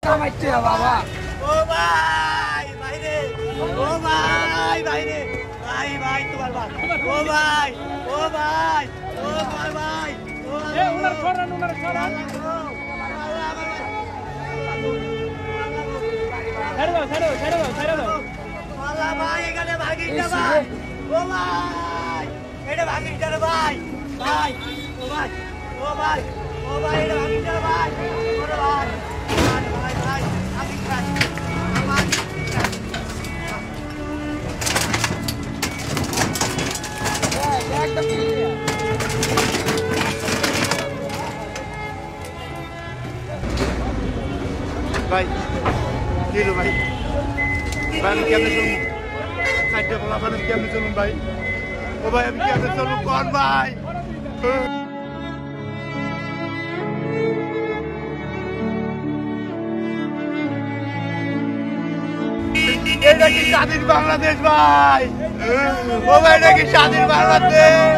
কামাইতে বাবা ও ভাই ভাই রে ও ভাই ভাই রে ভাই ভাই তোমার ভাই ও ভাই ও ভাই ও ভাই ভাই এ উনার ছড়ান ছেড়ে দাও আল্লাহ ভাই এখানে ভাগিস না ভাই ও ভাই এটা ভাগিস না ভাই ভাই ও ভাই ও ভাই ও ভাই এটা ভাগিস না ভাই ওরে ভাই ভাই ভাই ভাগিস না একদম ভাই কি হলো ভাই ভাই আমি কেমনে চলুন চারটে বলা মানে কেমনে চলুন ভাই ও ভাই আমি কেমনে চলুন কোন ভাই এটা কি স্বাধীন বাংলাদেশ ভাই ও ভাই এটা কি স্বাধীন বাংলাদেশ